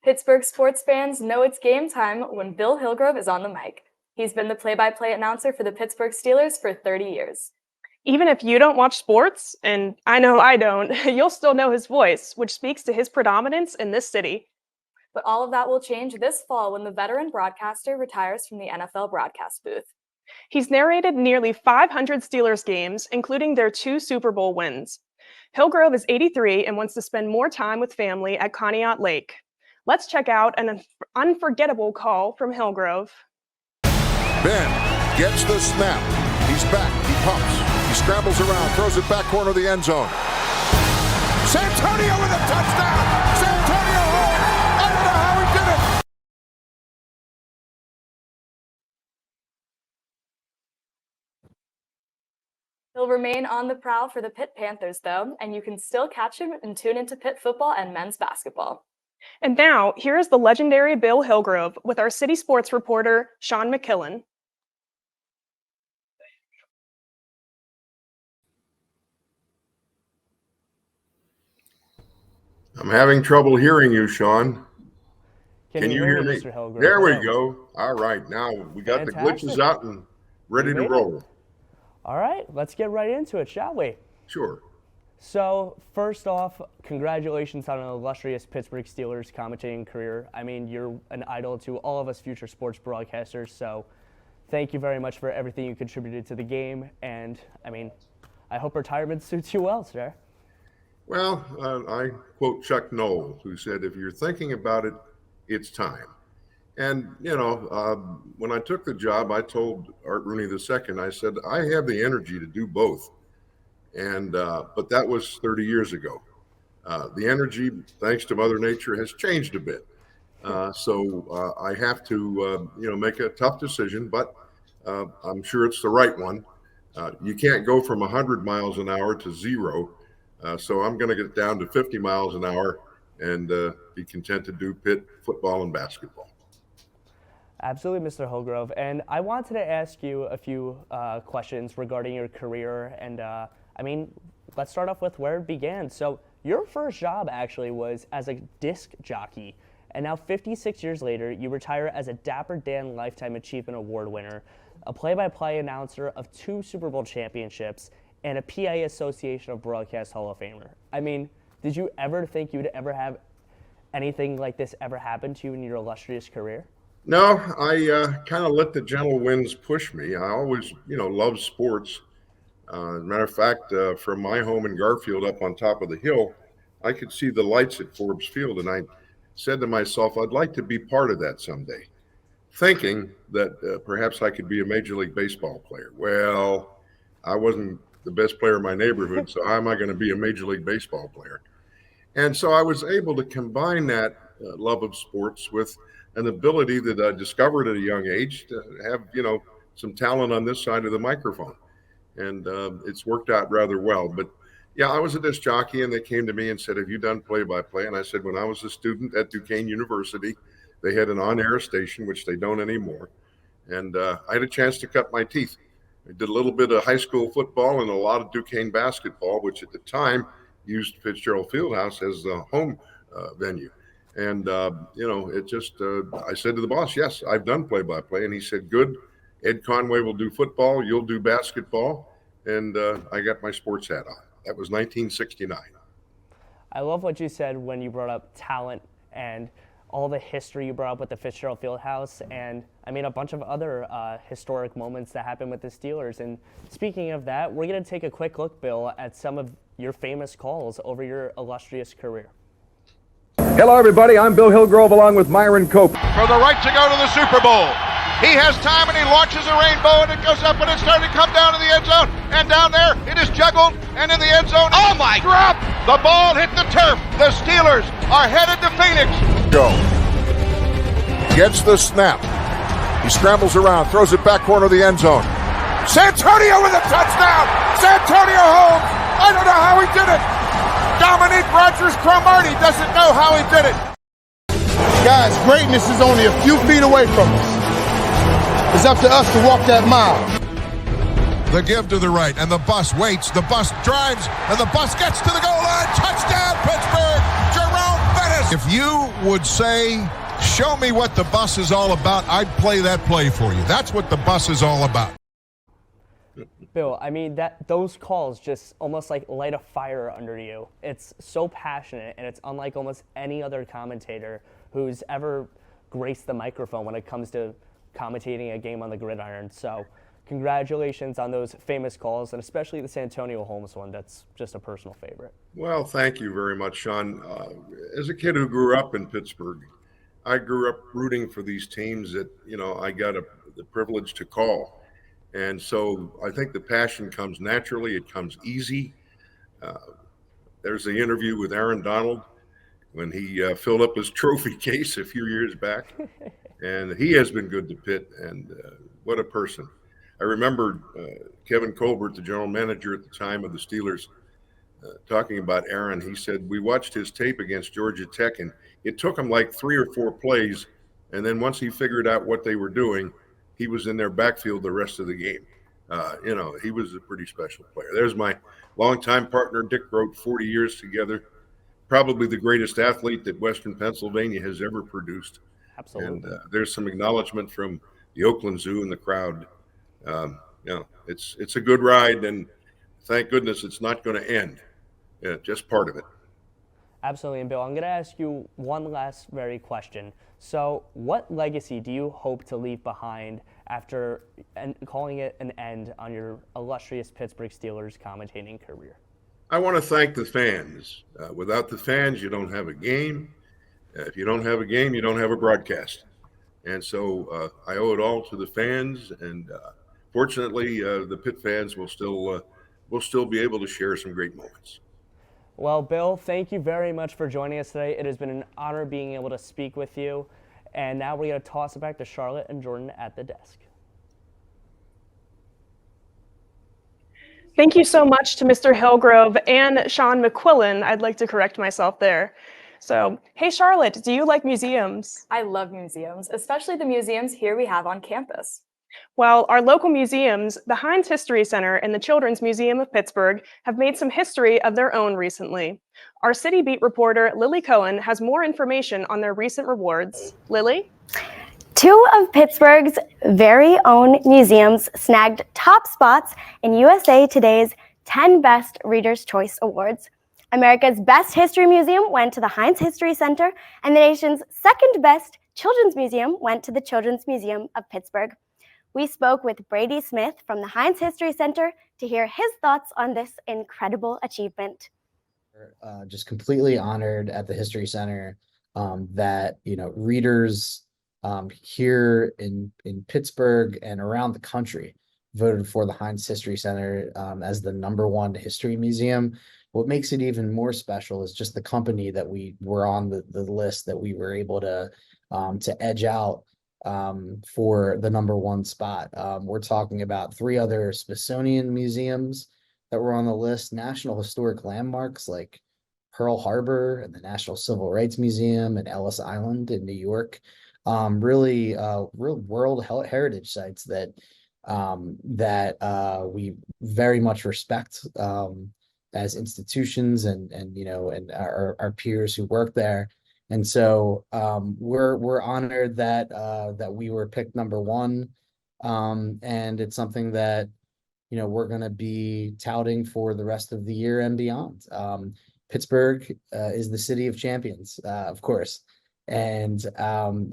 Pittsburgh sports fans know it's game time when Bill Hillgrove is on the mic. He's been the play-by-play announcer for the Pittsburgh Steelers for 30 years. Even if you don't watch sports, and I know I don't, you'll still know his voice, which speaks to his predominance in this city. But all of that will change this fall when the veteran broadcaster retires from the NFL broadcast booth. He's narrated nearly 500 Steelers games, including their 2 Super Bowl wins. Hillgrove is 83 and wants to spend more time with family at Conneaut Lake. Let's check out an unforgettable call from Hillgrove. Ben gets the snap. He's back. He pumps. He scrambles around, throws it back corner of the end zone. Santonio with a touchdown. Santonio home. I don't know how he did it. He'll remain on the prowl for the Pitt Panthers, though, and you can still catch him and tune into Pitt football and men's basketball. And now, here is the legendary Bill Hillgrove with our city sports reporter, Sean McKillen. I'm having trouble hearing you, Sean. Can you hear me? Mr. Hillgrove? There we go. All right, now we got the glitches out and ready to roll. All right, let's get right into it, shall we? Sure. So, first off, congratulations on an illustrious Pittsburgh Steelers commentating career. I mean, you're an idol to all of us future sports broadcasters, so thank you very much for everything you contributed to the game. And, I mean, I hope retirement suits you well, sir. Well, I quote Chuck Noll, who said, if you're thinking about it, it's time. And, when I took the job, I told Art Rooney II, I said, I have the energy to do both. And but that was 30 years ago. The energy, thanks to Mother Nature, has changed a bit. So I have to, make a tough decision, but I'm sure it's the right one. You can't go from 100 miles an hour to 0. So I'm going to get down to 50 miles an hour and be content to do Pitt football and basketball. Absolutely, Mr. Holgrove. And I wanted to ask you a few questions regarding your career. And let's start off with where it began. So your first job actually was as a disc jockey. And now 56 years later, you retire as a Dapper Dan Lifetime Achievement Award winner, a play-by-play announcer of 2 Super Bowl championships, and a PA Association of Broadcast Hall of Famer. I mean, did you ever think you'd ever have anything like this ever happen to you in your illustrious career? No, I kind of let the gentle winds push me. I always, loved sports. As a matter of fact, from my home in Garfield up on top of the hill, I could see the lights at Forbes Field, and I said to myself, I'd like to be part of that someday, thinking that perhaps I could be a Major League Baseball player. Well, I wasn't the best player in my neighborhood, so how am I going to be a Major League Baseball player? And so I was able to combine that love of sports with an ability that I discovered at a young age to have, some talent on this side of the microphone. And it's worked out rather well. But yeah, I was a disc jockey, and they came to me and said, have you done play-by-play? And I said, when I was a student at Duquesne University, they had an on-air station, which they don't anymore. And I had a chance to cut my teeth. I did a little bit of high school football and a lot of Duquesne basketball, which at the time used Fitzgerald Fieldhouse as the home venue. And, it just, I said to the boss, yes, I've done play-by-play. And he said, good, Ed Conway will do football, you'll do basketball. And I got my sports hat on. That was 1969. I love what you said when you brought up talent and all the history you brought up with the Fitzgerald Fieldhouse, and a bunch of other historic moments that happened with the Steelers. And speaking of that, we're going to take a quick look, Bill, at some of your famous calls over your illustrious career. Hello, everybody. I'm Bill Hillgrove along with Myron Cope. For the right to go to the Super Bowl. He has time and he launches a rainbow and it goes up and it's starting to come down to the end zone. And down there it is juggled and in the end zone. Oh my! Drop! The ball hit the turf. The Steelers are headed to Phoenix. Go. Gets the snap. He scrambles around, throws it back corner of the end zone. Santonio with a touchdown! Santonio Holmes! I don't know how he did it. Dominique Rodgers-Cromartie doesn't know how he did it. Guys, greatness is only a few feet away from us. It's up to us to walk that mile. The give to the right, and the bus waits. The bus drives, and the bus gets to the goal line. Touchdown, Pittsburgh! Jerome Bettis! If you would say, show me what the bus is all about, I'd play that play for you. That's what the bus is all about. Bill, those calls just almost like light a fire under you. It's so passionate, and it's unlike almost any other commentator who's ever graced the microphone when it comes to commentating a game on the gridiron. So congratulations on those famous calls, and especially the Santonio Holmes one. That's just a personal favorite. Well, thank you very much, Sean. As a kid who grew up in Pittsburgh, I grew up rooting for these teams that, I got the privilege to call. And so I think the passion comes naturally. It comes easy. There's the interview with Aaron Donald when he filled up his trophy case a few years back. And he has been good to Pitt, and what a person. I remember Kevin Colbert, the general manager at the time of the Steelers, talking about Aaron. He said, we watched his tape against Georgia Tech, and it took him like 3 or 4 plays. And then once he figured out what they were doing, he was in their backfield the rest of the game. He was a pretty special player. There's my longtime partner, Dick Rote, 40 years together. Probably the greatest athlete that Western Pennsylvania has ever produced. Absolutely. And there's some acknowledgement from the Oakland Zoo and the crowd. It's a good ride, and thank goodness it's not going to end. just part of it. Absolutely. And Bill, I'm going to ask you one last very question. So what legacy do you hope to leave behind after calling it an end on your illustrious Pittsburgh Steelers commentating career? I want to thank the fans. Without the fans, you don't have a game. If you don't have a game, you don't have a broadcast. And so I owe it all to the fans. And fortunately, the Pitt fans will still be able to share some great moments. Well, Bill, thank you very much for joining us today. It has been an honor being able to speak with you. And now we're going to toss it back to Charlotte and Jordan at the desk. Thank you so much to Mr. Hillgrove and Sean McQuillan. I'd like to correct myself there. So, hey, Charlotte, do you like museums? I love museums, especially the museums here we have on campus. Well, our local museums, the Heinz History Center and the Children's Museum of Pittsburgh, have made some history of their own recently. Our City Beat reporter, Lily Cohen, has more information on their recent rewards. Lily? Two of Pittsburgh's very own museums snagged top spots in USA Today's 10 Best Reader's Choice Awards. America's Best History Museum went to the Heinz History Center, and the nation's second best Children's Museum went to the Children's Museum of Pittsburgh. We spoke with Brady Smith from the Heinz History Center to hear his thoughts on this incredible achievement. Just completely honored at the History Center that readers here in Pittsburgh and around the country voted for the Heinz History Center as the #1 history museum. What makes it even more special is just the company that we were on the list that we were able to edge out for the #1 spot. We're talking about 3 other Smithsonian museums that were on the list, national historic landmarks like Pearl Harbor and the National Civil Rights Museum and Ellis Island in New York. Really real World Heritage sites that we very much respect as institutions and our peers who work there. And so we're honored that we were picked #1, and it's something that we're going to be touting for the rest of the year and beyond. Pittsburgh is the city of champions, of course, and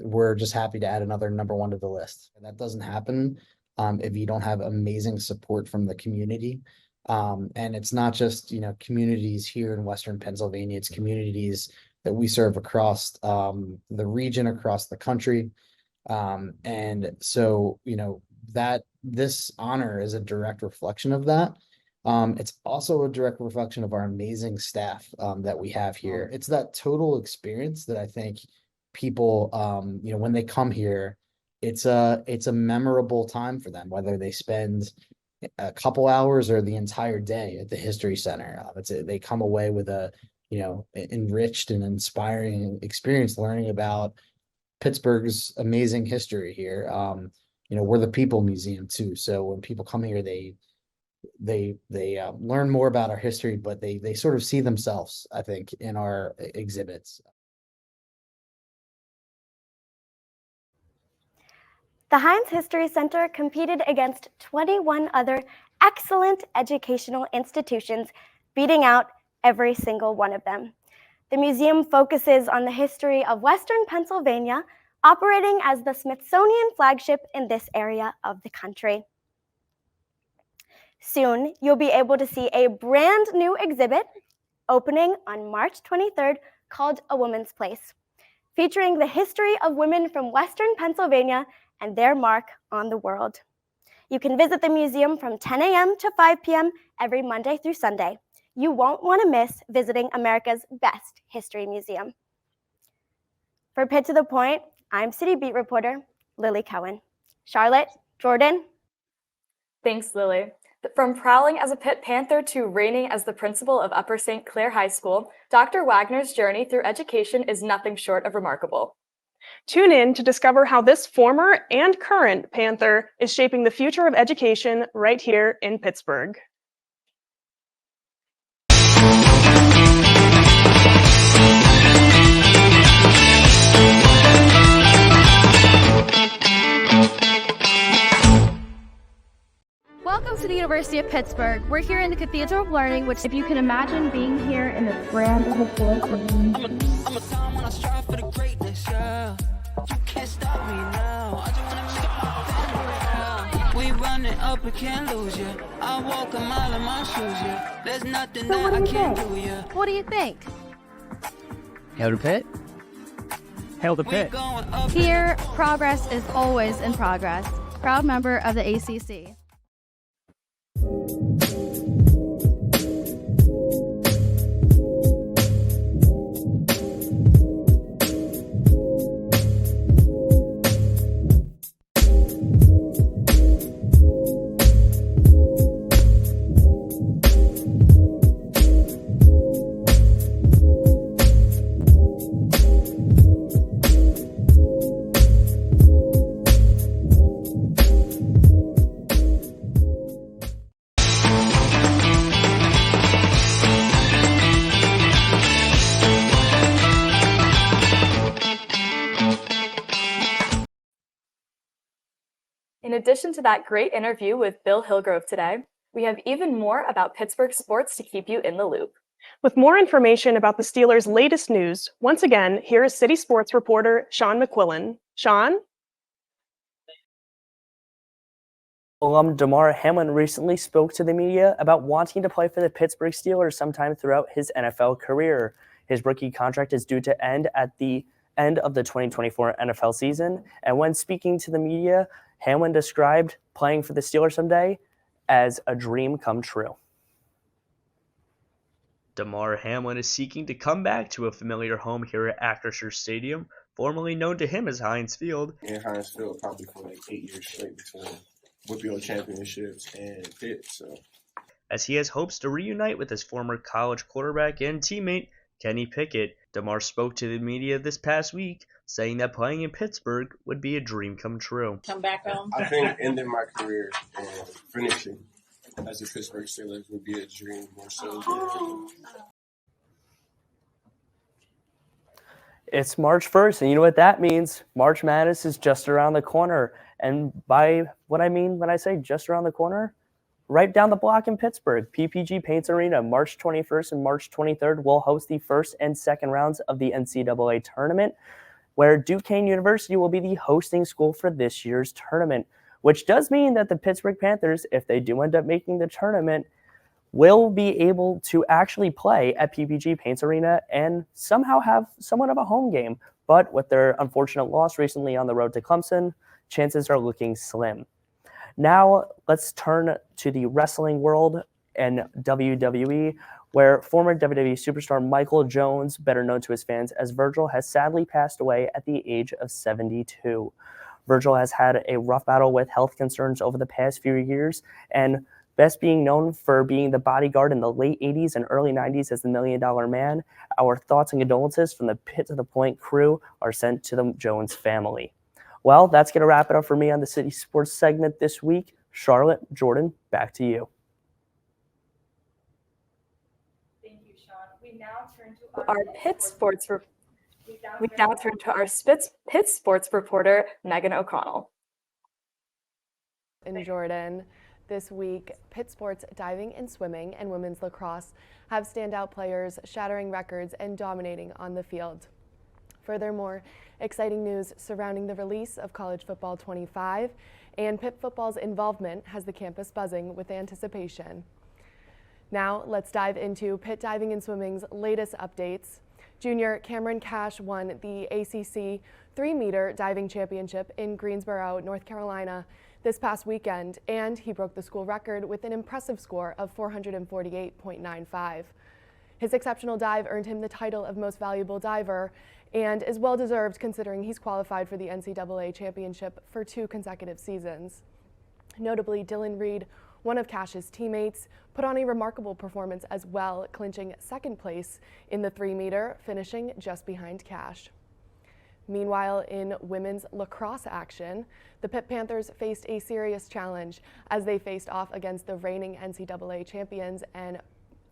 we're just happy to add another #1 to the list. That doesn't happen if you don't have amazing support from the community. And it's not just communities here in Western Pennsylvania; it's communities that we serve across the region, across the country. And so, that this honor is a direct reflection of that. It's also a direct reflection of our amazing staff that we have here. It's that total experience that I think people, when they come here, it's a memorable time for them, whether they spend a couple hours or the entire day at the History Center. They come away with a enriched and inspiring experience learning about Pittsburgh's amazing history here. We're the People Museum too. So when people come here, they learn more about our history, but they sort of see themselves, I think, in our exhibits. The Heinz History Center competed against 21 other excellent educational institutions, beating out every single one of them. The museum focuses on the history of Western Pennsylvania, operating as the Smithsonian flagship in this area of the country. Soon, you'll be able to see a brand new exhibit opening on March 23rd called A Woman's Place, featuring the history of women from Western Pennsylvania and their mark on the world. You can visit the museum from 10 a.m. to 5 p.m. every Monday through Sunday. You won't want to miss visiting America's best history museum. For Pitt to the Point, I'm City Beat reporter Lily Cohen. Charlotte, Jordan. Thanks, Lily. From prowling as a Pitt Panther to reigning as the principal of Upper St. Clair High School, Dr. Wagner's journey through education is nothing short of remarkable. Tune in to discover how this former and current Panther is shaping the future of education right here in Pittsburgh. Welcome to the University of Pittsburgh. We're here in the Cathedral of Learning, which, if you can imagine being here in this grand historic building. I'm a time when I strive for the greatness, yeah. You can't stop me now. I just wanna we running up, we can't lose you. I walk a mile in my shoes, yeah. There's nothing that I can't do, yeah. What do you think? Hail to Pitt. Hail to Pitt. Here, progress is always in progress. Proud member of the ACC. In addition to that great interview with Bill Hillgrove today, we have even more about Pittsburgh sports to keep you in the loop. With more information about the Steelers' latest news, once again, here is City Sports reporter Sean McQuillan. Sean? Alum Damar Hamlin recently spoke to the media about wanting to play for the Pittsburgh Steelers sometime throughout his NFL career. His rookie contract is due to end at the end of the 2024 NFL season, and when speaking to the media, Hamlin described playing for the Steelers someday as a dream come true. Damar Hamlin is seeking to come back to a familiar home here at Acrisure Stadium, formerly known to him as Heinz Field. In Heinz Field, probably for like 8 years straight between Whitfield Championships and Pitt. As he has hopes to reunite with his former college quarterback and teammate, Kenny Pickett. Damar spoke to the media this past week, saying that playing in Pittsburgh would be a dream come true. Come back home. I think ending my career and finishing as a Pittsburgh Steelers would be a dream more so than It's March 1st, and you know what that means? March Madness is just around the corner. And by what I mean when I say just around the corner, right down the block in Pittsburgh, PPG Paints Arena, March 21st and March 23rd will host the first and second rounds of the NCAA tournament, where Duquesne University will be the hosting school for this year's tournament, which does mean that the Pittsburgh Panthers, if they do end up making the tournament, will be able to actually play at PPG Paints Arena and somehow have somewhat of a home game. But with their unfortunate loss recently on the road to Clemson, chances are looking slim. Now, let's turn to the wrestling world and WWE, where former WWE superstar Michael Jones, better known to his fans as Virgil, has sadly passed away at the age of 72. Virgil has had a rough battle with health concerns over the past few years, and best being known for being the bodyguard in the late 80s and early 90s as the $1 Million Man. Our thoughts and condolences from the Pit to the Point crew are sent to the Jones family. Well, that's going to wrap it up for me on the City Sports segment this week. Charlotte, Jordan, back to you. Thank you, Sean. We now turn to our Pitt Sports Pitt Sports reporter, Megan O'Connell. In Jordan, this week, Pitt Sports diving and swimming and women's lacrosse have standout players shattering records and dominating on the field. Furthermore, exciting news surrounding the release of College Football 25 and Pitt football's involvement has the campus buzzing with anticipation. Now, let's dive into Pitt Diving and Swimming's latest updates. Junior Cameron Cash won the ACC 3-meter diving championship in Greensboro, North Carolina this past weekend, and he broke the school record with an impressive score of 448.95. His exceptional dive earned him the title of Most Valuable Diver and is well-deserved considering he's qualified for the NCAA championship for 2 consecutive seasons. Notably, Dylan Reed, one of Cash's teammates, put on a remarkable performance as well, clinching second place in the 3-meter, finishing just behind Cash. Meanwhile, in women's lacrosse action, the Pitt Panthers faced a serious challenge as they faced off against the reigning NCAA champions and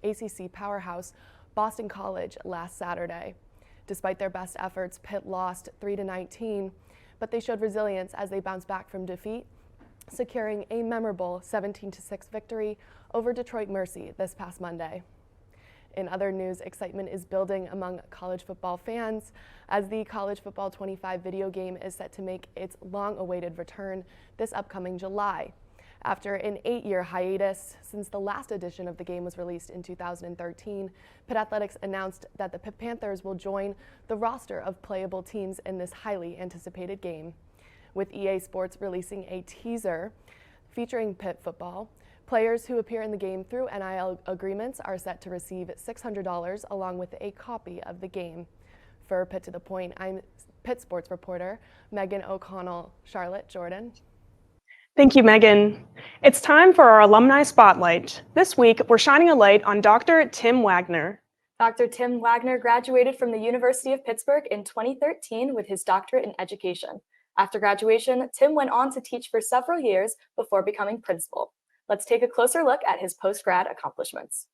ACC powerhouse Boston College last Saturday. Despite their best efforts, Pitt lost 3-19, but they showed resilience as they bounced back from defeat securing a memorable 17-6 victory over Detroit Mercy this past Monday. In other news, excitement is building among college football fans as the College Football 25 video game is set to make its long-awaited return this upcoming July. After an 8-year hiatus since the last edition of the game was released in 2013, Pitt Athletics announced that the Pitt Panthers will join the roster of playable teams in this highly anticipated game. With EA Sports releasing a teaser featuring Pitt football, players who appear in the game through NIL agreements are set to receive $600 along with a copy of the game. For Pitt to the Point, I'm Pitt sports reporter Megan O'Connell. Charlotte, Jordan. Thank you, Megan. It's time for our alumni spotlight. This week, we're shining a light on Dr. Tim Wagner. Dr. Tim Wagner graduated from the University of Pittsburgh in 2013 with his doctorate in education. After graduation, Tim went on to teach for several years before becoming principal. Let's take a closer look at his post-grad accomplishments.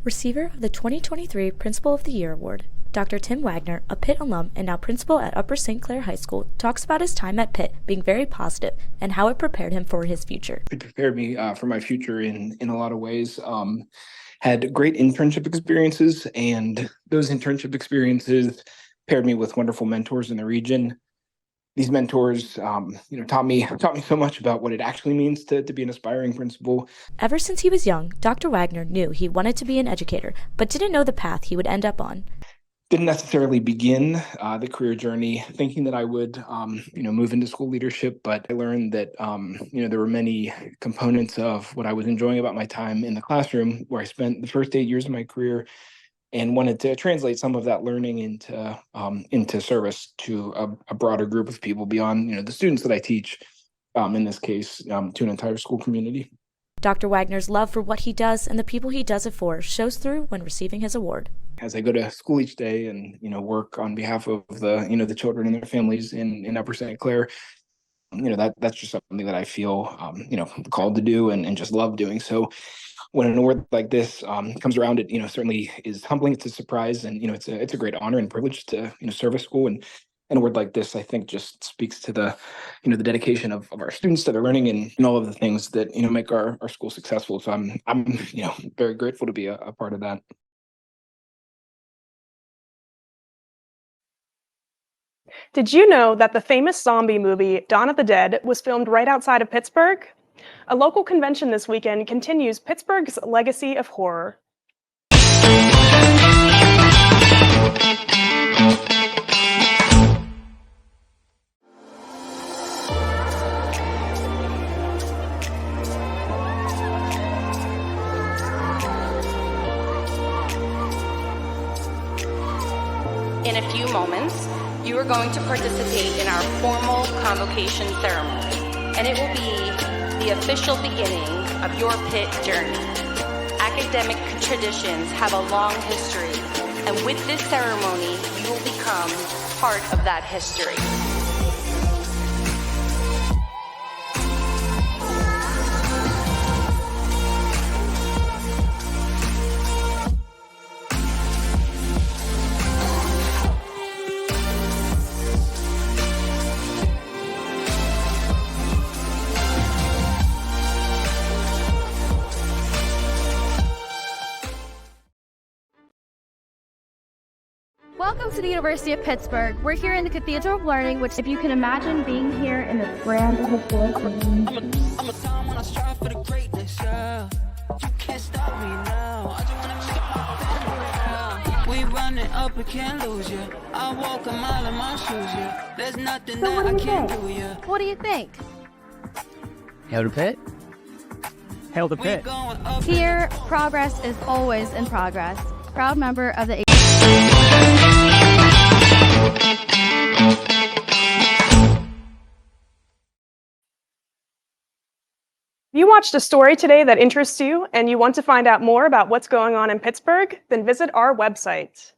Receiver of the 2023 Principal of the Year Award, Dr. Tim Wagner, a Pitt alum and now principal at Upper St. Clair High School, talks about his time at Pitt being very positive and how it prepared him for his future. It prepared me for my future in a lot of ways. Had great internship experiences, and those internship experiences paired me with wonderful mentors in the region. These mentors, taught me so much about what it actually means to be an aspiring principal. Ever since he was young, Dr. Wagner knew he wanted to be an educator, but didn't know the path he would end up on. Didn't necessarily begin the career journey thinking that I would, move into school leadership, but I learned that, there were many components of what I was enjoying about my time in the classroom, where I spent the first 8 years of my career, and wanted to translate some of that learning into service to a broader group of people beyond, the students that I teach, in this case, to an entire school community. Dr. Wagner's love for what he does and the people he does it for shows through when receiving his award. As I go to school each day and, work on behalf of the children and their families in Upper St. Clair, that's just something that I feel, called to do and just love doing. So when an award like this comes around, it, certainly is humbling. It's a surprise, and, it's a great honor and privilege to, serve a school. And an award like this, I think, just speaks to the, the dedication of our students to their learning and all of the things that, make our school successful. So I'm very grateful to be a part of that. Did you know that the famous zombie movie Dawn of the Dead was filmed right outside of Pittsburgh? A local convention this weekend continues Pittsburgh's legacy of horror. In a few moments, you are going to participate in our formal convocation ceremony, and it will be the official beginning of your Pitt journey. Academic traditions have a long history, and with this ceremony, you will become part of that history. Welcome to the University of Pittsburgh. We're here in the Cathedral of Learning, which, if you can imagine being here in the grand historic building. I'm a time when I strive for the greatness, yeah. You can't stop me now. I just wanna stop. We running up, we can't lose you. I walk a mile in my shoes, yeah. There's nothing that I can't do, yeah. What do you think? Hail to Pitt. Hail to Pitt. Here, progress is always in progress. Proud member of the If you watched a story today that interests you and you want to find out more about what's going on in Pittsburgh, then visit our website.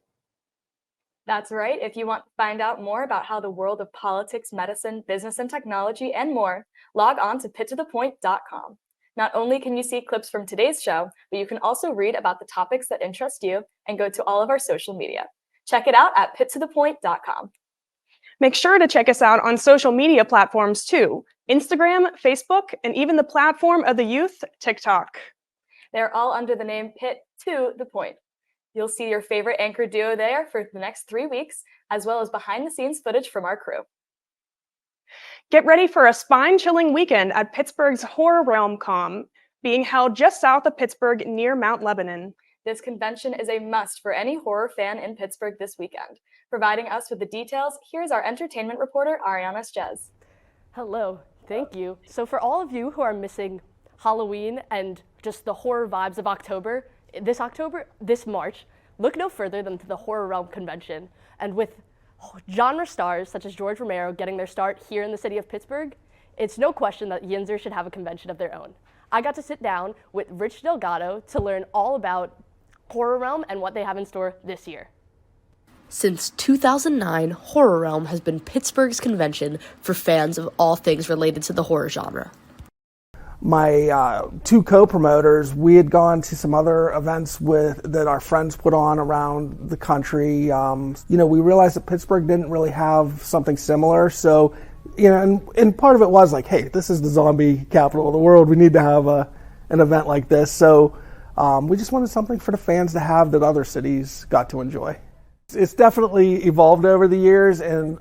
That's right. If you want to find out more about how the world of politics, medicine, business, and technology, and more, log on to pittothepoint.com. Not only can you see clips from today's show, but you can also read about the topics that interest you and go to all of our social media. Check it out at pittothepoint.com. Make sure to check us out on social media platforms too. Instagram, Facebook, and even the platform of the youth, TikTok. They're all under the name Pitt to the Point. You'll see your favorite anchor duo there for the next 3 weeks, as well as behind-the-scenes footage from our crew. Get ready for a spine-chilling weekend at Pittsburgh's Horror Realm Con, being held just south of Pittsburgh near Mount Lebanon. This convention is a must for any horror fan in Pittsburgh this weekend. Providing us with the details, here's our entertainment reporter, Ariana Stez. Hello, thank you. So for all of you who are missing Halloween and just the horror vibes of October, this March, look no further than to the Horror Realm Convention. And with genre stars such as George Romero getting their start here in the city of Pittsburgh, it's no question that Yinzer should have a convention of their own. I got to sit down with Rich Delgado to learn all about Horror Realm and what they have in store this year. Since 2009, Horror Realm has been Pittsburgh's convention for fans of all things related to the horror genre. My two co-promoters, we had gone to some other events that our friends put on around the country. We realized that Pittsburgh didn't really have something similar. So, and part of it was like, hey, this is the zombie capital of the world. We need to have an event like this. So we just wanted something for the fans to have that other cities got to enjoy. It's definitely evolved over the years, and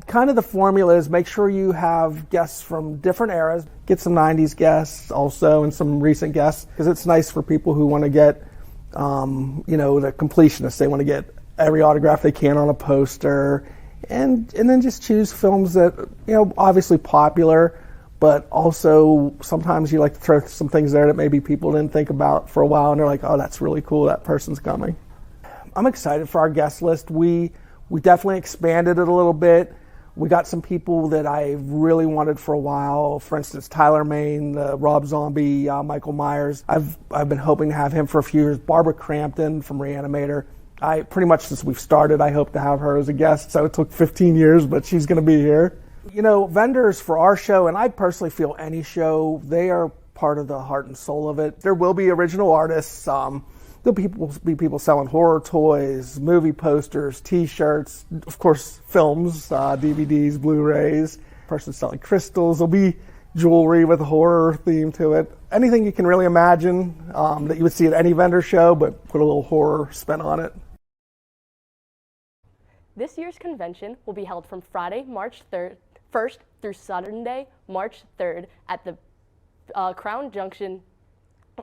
kind of the formula is make sure you have guests from different eras, get some 90s guests also and some recent guests, because it's nice for people who want to get, the completionists. They want to get every autograph they can on a poster, and then just choose films that, obviously popular, but also sometimes you like to throw some things there that maybe people didn't think about for a while, and they're like, oh, that's really cool, that person's coming. I'm excited for our guest list. We definitely expanded it a little bit. We got some people that I really wanted for a while. For instance, Tyler Main, Rob Zombie, Michael Myers. I've been hoping to have him for a few years. Barbara Crampton from Reanimator. Pretty much since we've started, I hope to have her as a guest. So it took 15 years, but she's going to be here. Vendors for our show, and I personally feel any show, they are part of the heart and soul of it. There will be original artists. There'll be people selling horror toys, movie posters, T-shirts, of course, films, DVDs, Blu-rays. Person selling crystals. There'll be jewelry with a horror theme to it. Anything you can really imagine that you would see at any vendor show, but put a little horror spin on it. This year's convention will be held from Friday, March 1st through Sunday, March 3rd at the Crown Junction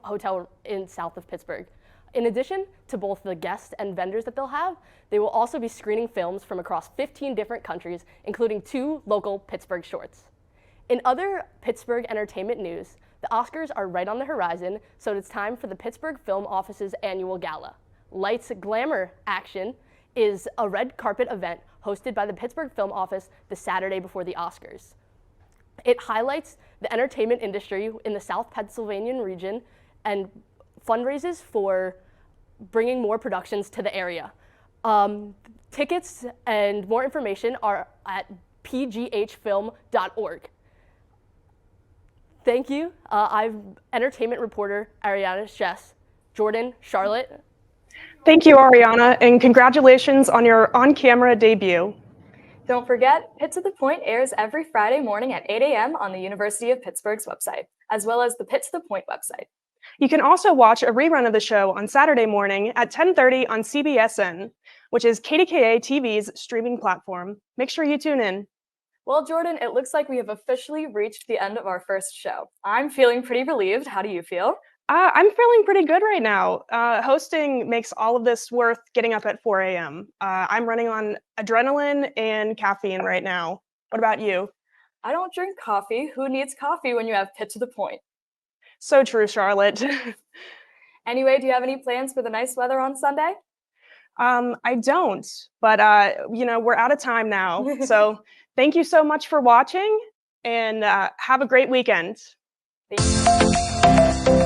Hotel in south of Pittsburgh. In addition to both the guests and vendors that they'll have, they will also be screening films from across 15 different countries, including 2 local Pittsburgh shorts. In other Pittsburgh entertainment news, the Oscars are right on the horizon, so it's time for the Pittsburgh Film Office's annual gala. Lights, Glamour Action is a red carpet event hosted by the Pittsburgh Film Office the Saturday before the Oscars. It highlights the entertainment industry in the South Pennsylvania region and fundraises for bringing more productions to the area. Tickets and more information are at pghfilm.org. Thank you. I'm entertainment reporter Ariana Stez. Jordan, Charlotte. Thank you, Ariana, and congratulations on your on-camera debut. Don't forget, Pitt to the Point airs every Friday morning at 8 a.m. on the University of Pittsburgh's website, as well as the Pitt to the Point website. You can also watch a rerun of the show on Saturday morning at 10:30 on CBSN, which is KDKA TV's streaming platform. Make sure you tune in. Well, Jordan, it looks like we have officially reached the end of our first show. I'm feeling pretty relieved. How do you feel? I'm feeling pretty good right now. Hosting makes all of this worth getting up at 4 a.m. I'm running on adrenaline and caffeine right now. What about you? I don't drink coffee. Who needs coffee when you have Pitt to the Point? So true, Charlotte. Anyway, do you have any plans for the nice weather on Sunday? I don't, but we're out of time now. So thank you so much for watching, and have a great weekend. Thank you.